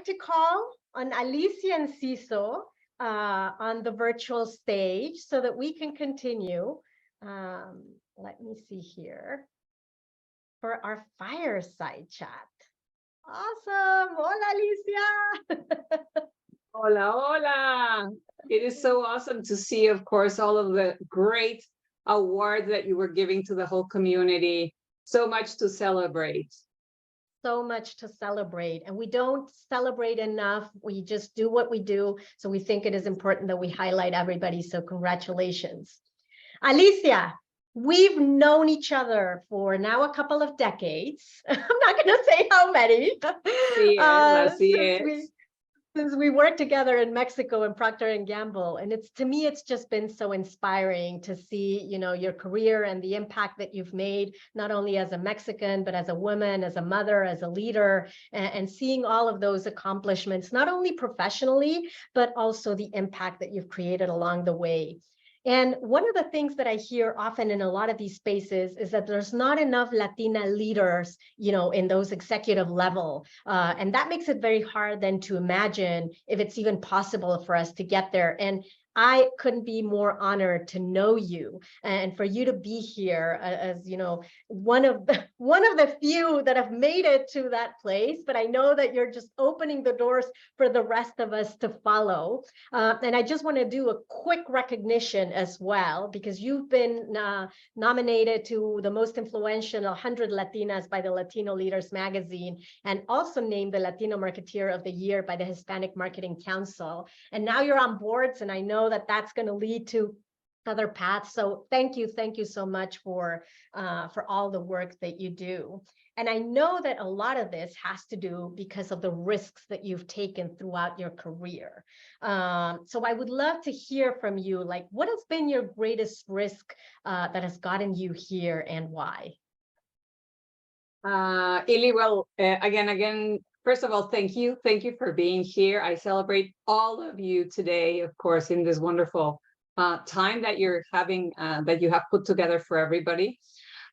to call on Alicia Enciso on the virtual stage so that we can continue. Let me see here for our fireside chat. Awesome. Hola, Alicia. Hola, hola. It is so awesome to see, of course, all of the great awards that you were giving to the whole community. So much to celebrate. So much to celebrate, and we don't celebrate enough. We just do what we do. So we think it is important that we highlight everybody. So congratulations. Alicia, we've known each other for now a couple of decades. I'm not going to say how many. Since we worked together in Mexico and Procter and Gamble, and to me, it's just been so inspiring to see, your career and the impact that you've made, not only as a Mexican, but as a woman, as a mother, as a leader, and seeing all of those accomplishments, not only professionally, but also the impact that you've created along the way. And one of the things that I hear often in a lot of these spaces is that there's not enough Latina leaders, in those executive level. And that makes it very hard then to imagine if it's even possible for us to get there. And I couldn't be more honored to know you and for you to be here as, one of the few that have made it to that place. But I know that you're just opening the doors for the rest of us to follow. And I just want to do a quick recognition as well, because you've been nominated to the most influential 100 Latinas by the Latino Leaders magazine, and also named the Latino Marketeer of the Year by the Hispanic Marketing Council. And now you're on boards, and I know that that's going to lead to other paths. So thank you so much for all the work that you do. And I know that a lot of this has to do because of the risks that you've taken throughout your career. So I would love to hear from you, like, what has been your greatest risk that has gotten you here, and why? Ili, well, again, first of all, thank you for being here. I celebrate all of you today, of course, in this wonderful time that you're having, that you have put together for everybody.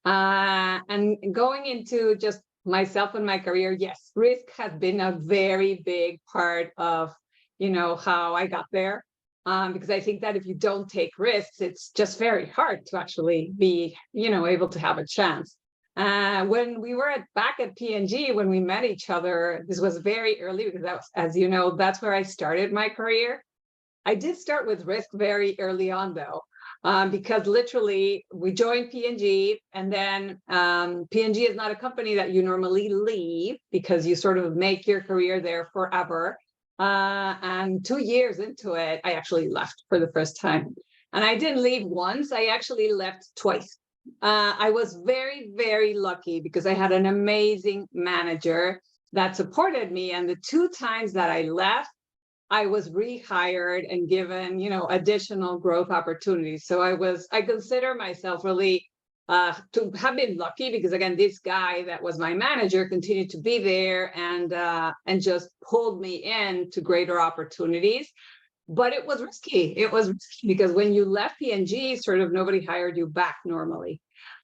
And going into just myself and my career, yes, risk has been a very big part of, how I got there. Because I think that if you don't take risks, it's just very hard to actually be, able to have a chance. When we were back at P&G, when we met each other, this was very early, because that was, as you know, that's where I started my career. I did start with risk very early on, though, because literally we joined P&G, and then P&G is not a company that you normally leave, because you sort of make your career there forever. And 2 years into it, I actually left for the first time. And I didn't leave once, I actually left twice. I was very, very lucky because I had an amazing manager that supported me. And the 2 times that I left, I was rehired and given, additional growth opportunities. So I consider myself really to have been lucky, because again, this guy that was my manager continued to be there and just pulled me in to greater opportunities. But it was risky. It was risky because when you left P&G, sort of nobody hired you back normally.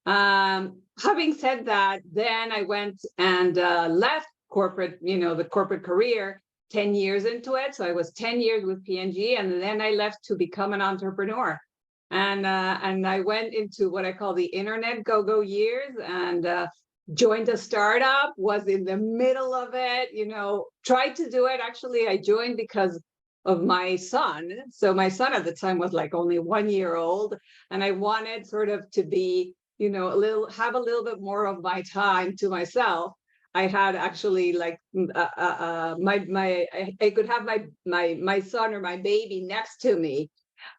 Having said that, then I went and left corporate, the corporate career 10 years into it. So I was 10 years with P&G, and then I left to become an entrepreneur. And I went into what I call the internet go-go years, and joined a startup, was in the middle of it, tried to do it. Actually, I joined because of my son. So my son at the time was like only 1 year old, and I wanted sort of to be, have a little bit more of my time to myself. I had actually like I could have my son or my baby next to me,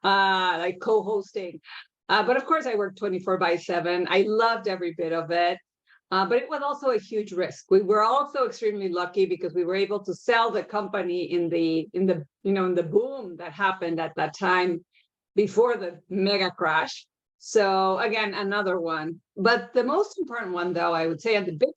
like co-hosting. But of course I worked 24/7. I loved every bit of it. But it was also a huge risk. We were also extremely lucky because we were able to sell the company in the boom that happened at that time before the mega crash. So again, another one. But the most important one, though, I would say at the big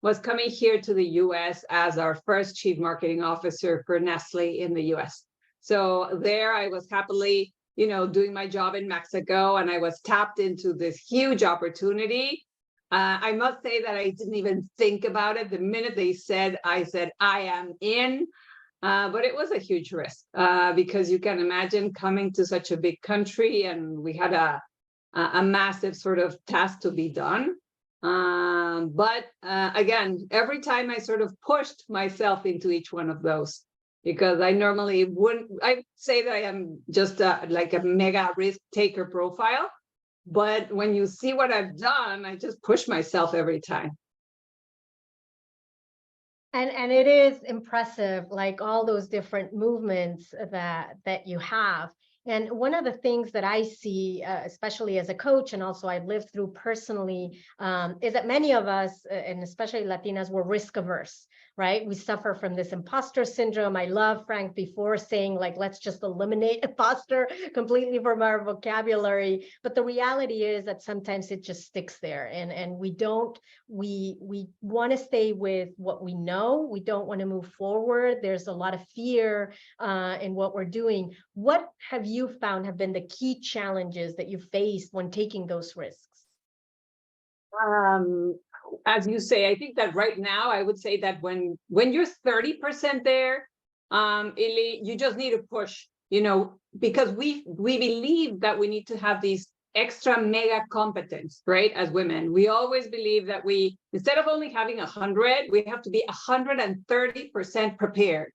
was coming here to the US as our first chief marketing officer for Nestle in the US. So there I was happily, doing my job in Mexico, and I was tapped into this huge opportunity I must say that I didn't even think about it. The minute they said, I said, I am in. But it was a huge risk because you can imagine coming to such a big country, and we had a massive sort of task to be done. But again, every time I sort of pushed myself into each one of those, because I normally wouldn't, I say that I am just like a mega risk taker profile. But when you see what I've done, I just push myself every time. And it is impressive, like all those different movements that you have. And one of the things that I see, especially as a coach, and also I've lived through personally, is that many of us, and especially Latinas, were risk averse, right? We suffer from this imposter syndrome. I love Frank before saying, like, let's just eliminate imposter completely from our vocabulary. But the reality is that sometimes it just sticks there, and we don't, we want to stay with what we know. We don't want to move forward. There's a lot of fear in what we're doing. What have you found have been the key challenges that you faced when taking those risks? As you say, I think that right now I would say that when you're 30% there, Ili, you just need to push, because we believe that we need to have these extra mega competence, right? As women, we always believe that we, instead of only having 100, we have to be 130% prepared.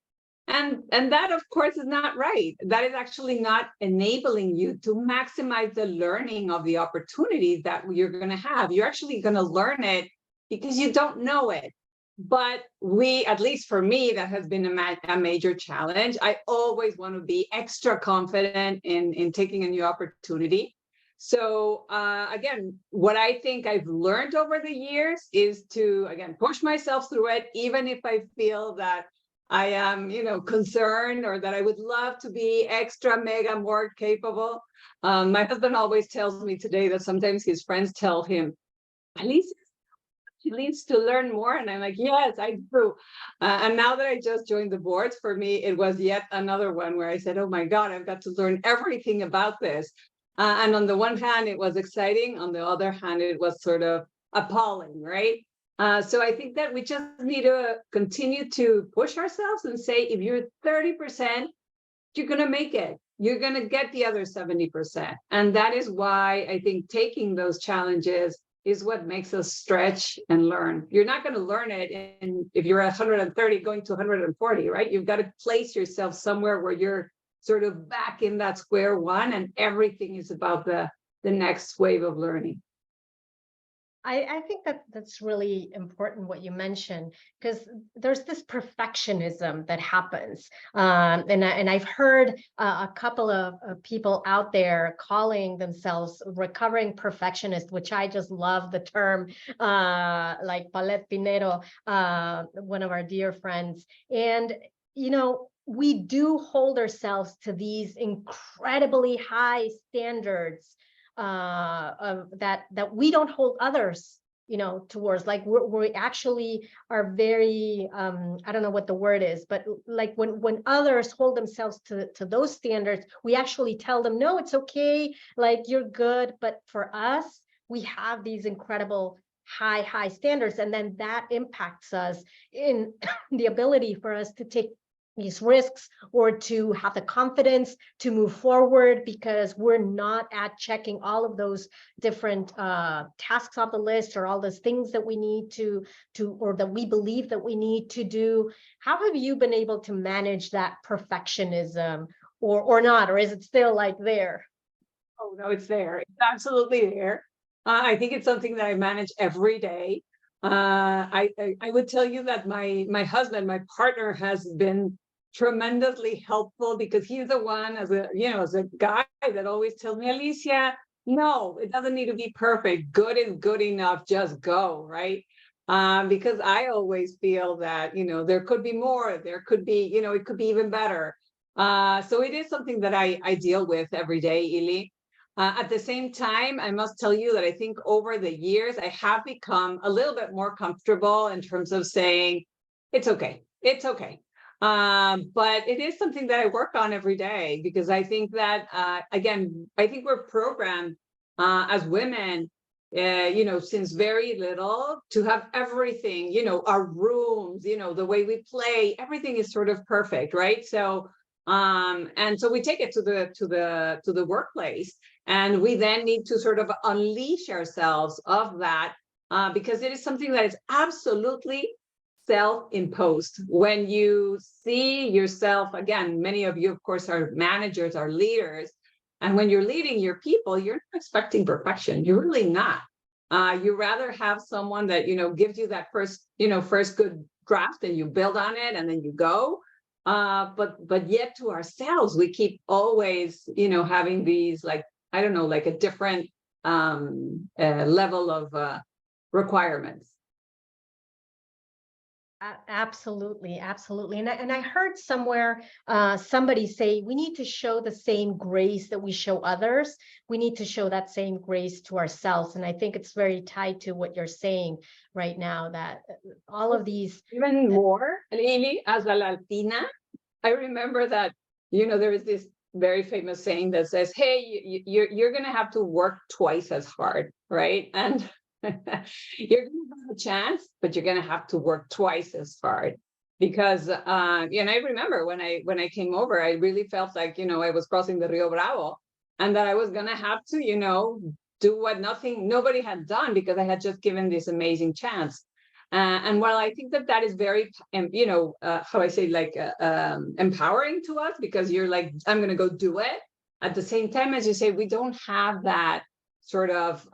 And that, of course, is not right. That is actually not enabling you to maximize the learning of the opportunities that you're going to have. You're actually going to learn it because you don't know it. But we, at least for me, that has been a major challenge. I always want to be extra confident in taking a new opportunity. So again, what I think I've learned over the years is to, again, push myself through it, even if I feel that I am, concerned, or that I would love to be extra mega more capable. My husband always tells me today that sometimes his friends tell him, Alicia, she needs to learn more. And I'm like, yes, I do. And now that I just joined the boards, for me, it was yet another one where I said, oh my God, I've got to learn everything about this. And on the one hand, it was exciting. On the other hand, it was sort of appalling, right? So I think that we just need to continue to push ourselves and say, if you're 30%, you're going to make it. You're going to get the other 70%. And that is why I think taking those challenges is what makes us stretch and learn. You're not going to learn it if you're at 130 going to 140, right? You've got to place yourself somewhere where you're sort of back in that square one, and everything is about the next wave of learning. I think that's really important what you mentioned, because there's this perfectionism that happens. And I've heard a couple of people out there calling themselves recovering perfectionists, which I just love the term, like Paulette Pinero, one of our dear friends. And, we do hold ourselves to these incredibly high standards that we don't hold others, towards. Like we actually are very, I don't know what the word is, but like when others hold themselves to those standards, we actually tell them, no, it's okay, like you're good. But for us, we have these incredible high standards, and then that impacts us in the ability for us to take these risks or to have the confidence to move forward, because we're not at checking all of those different tasks off the list, or all those things that we need to or that we believe that we need to do. How have you been able to manage that perfectionism, or not, or is it still like there? Oh no, it's there. It's absolutely there. I think it's something that I manage every day. I would tell you that my husband, my partner, has been tremendously helpful, because he's the one, as a guy, that always tells me, Alicia, no, it doesn't need to be perfect. Good is good enough. Just go, right? Because I always feel that, there could be more. There could be, it could be even better. So it is something that I deal with every day, Ili. At the same time, I must tell you that I think over the years, I have become a little bit more comfortable in terms of saying, it's okay. It's okay. But it is something that I work on every day, because I think that, again, I think we're programmed as women since very little, to have everything, our rooms, the way we play, everything is sort of perfect, right? So, and so we take it to the workplace, and we then need to sort of unleash ourselves of that, because it is something that is absolutely self-imposed. When you see yourself, again, many of you, of course, are managers, are leaders. And when you're leading your people, you're not expecting perfection. You're really not. You rather have someone that, gives you that first good draft, and you build on it, and then you go. But yet to ourselves, we keep always, having these, like, I don't know, like a different level of requirements. Absolutely, absolutely. And I heard somewhere somebody say we need to show the same grace that we show others. We need to show that same grace to ourselves. And I think it's very tied to what you're saying right now, that all of these. Even more, Lily, as a Latina, I remember that, there is this very famous saying that says, hey, you're going to have to work twice as hard, right? And you're going to have a chance, but you're going to have to work twice as hard, because and I remember when I came over, I really felt like, I was crossing the Rio Bravo, and that I was going to have to, do what nobody had done, because I had just given this amazing chance. And while I think that is very, how I say, like empowering to us, because you're like, I'm going to go do it. At the same time, as you say, we don't have that sort of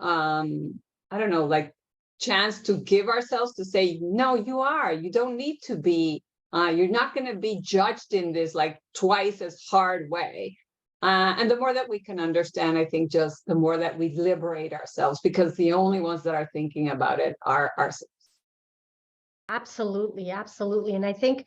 I don't know, like chance to give ourselves to say, no, you don't need to be, you're not going to be judged in this like twice as hard way. And the more that we can understand, I think just the more that we liberate ourselves, because the only ones that are thinking about it are ourselves. Absolutely, absolutely. And I think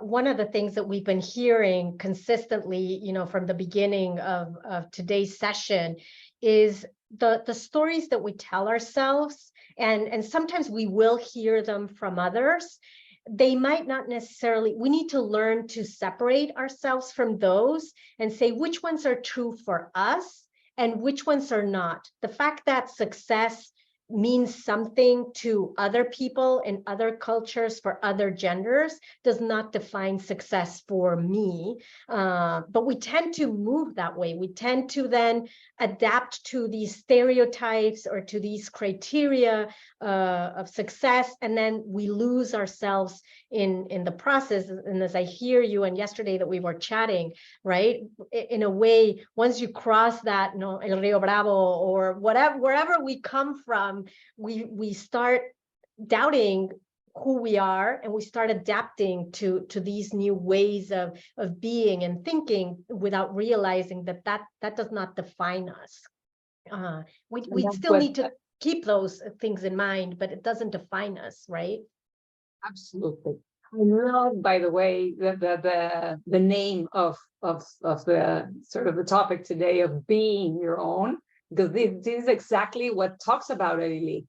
one of the things that we've been hearing consistently, from the beginning of today's session is the stories that we tell ourselves, and sometimes we will hear them from others. They might not necessarily, we need to learn to separate ourselves from those and say which ones are true for us and which ones are not. The fact that success means something to other people in other cultures, for other genders, does not define success for me. But we tend to move that way. We tend to then adapt to these stereotypes or to these criteria of success, and then we lose ourselves in the process. And as I hear you, and yesterday that we were chatting, right, in a way, once you cross that, El Rio Bravo, or wherever we come from, we start doubting who we are, and we start adapting to these new ways of being and thinking, without realizing that does not define us. We still need to keep those things in mind, but it doesn't define us, right? Absolutely. I love, by the way, the name of the sort of the topic today, of being your own, because this is exactly what talks about it, Lily.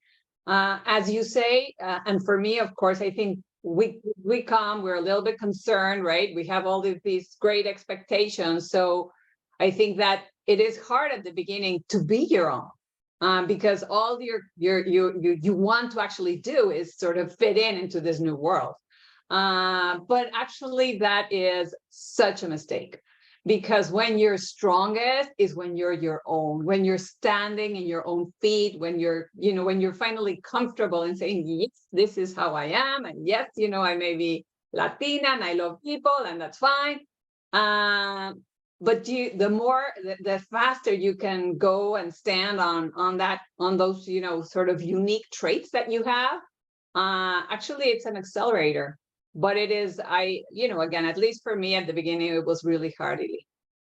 As you say, and for me, of course, I think we're a little bit concerned, right? We have all these great expectations. So I think that it is hard at the beginning to be your own, because all you want to actually do is sort of fit into this new world. But actually, that is such a mistake, because when you're strongest is when you're your own, when you're standing in your own feet, when you're finally comfortable in saying, yes, this is how I am, and yes, I may be Latina and I love people, and that's fine. But the faster you can go and stand on those, sort of unique traits that you have, actually it's an accelerator. But it is, again, at least for me at the beginning, it was really hard.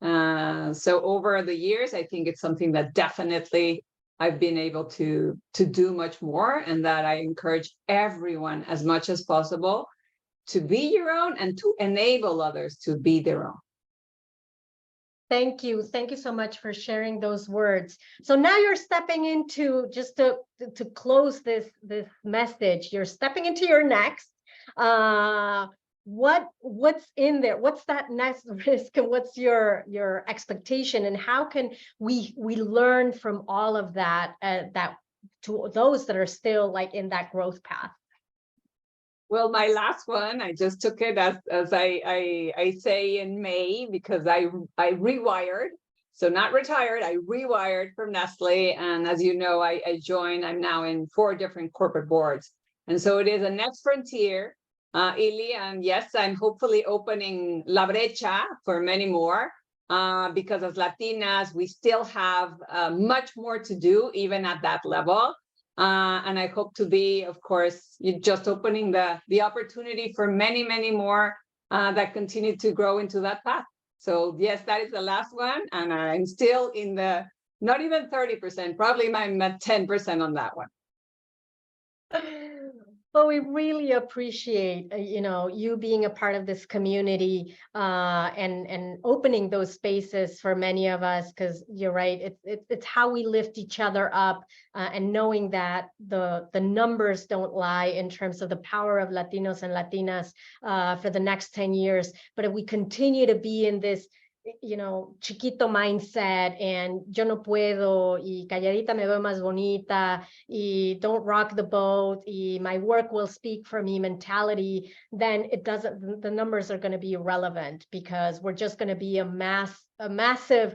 So over the years, I think it's something that definitely I've been able to do much more, and that I encourage everyone as much as possible to be your own and to enable others to be their own. Thank you. Thank you so much for sharing those words. So now you're stepping into, just to close this message, you're stepping into your next. What's in there? What's that next risk, and what's your expectation, and how can we learn from all of that to those that are still like in that growth path? Well, my last one, I just took it as I say in May, because I rewired. So not retired, I rewired from Nestle. And as you know, I joined, I'm now in 4 different corporate boards. And so it is a next frontier, Ili, and yes, I'm hopefully opening La Brecha for many more, because as Latinas, we still have much more to do, even at that level. And I hope to be, of course, just opening the opportunity for many, many more that continue to grow into that path. So yes, that is the last one. And I'm still in the, not even 30%, probably I'm at 10% on that one. Well, we really appreciate, you being a part of this community and opening those spaces for many of us, because you're right, it's how we lift each other up, and knowing that the numbers don't lie in terms of the power of Latinos and Latinas for the next 10 years. But if we continue to be in this chiquito mindset and yo no puedo y calladita me veo más bonita y don't rock the boat y my work will speak for me mentality, then the numbers are going to be irrelevant, because we're just going to be a massive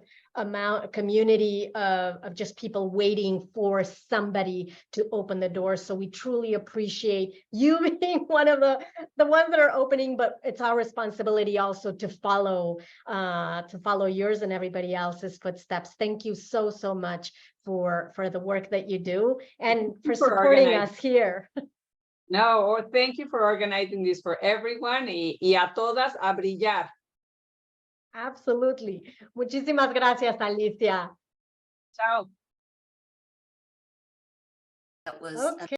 community of just people waiting for somebody to open the door. So we truly appreciate you being one of the ones that are opening, but it's our responsibility also to follow yours and everybody else's footsteps. Thank you so much for the work that you do and for supporting us here. No, or thank you for organizing this for everyone, y a todas a brillar. Absolutely. Muchísimas gracias, Alicia. Ciao. That was Okay.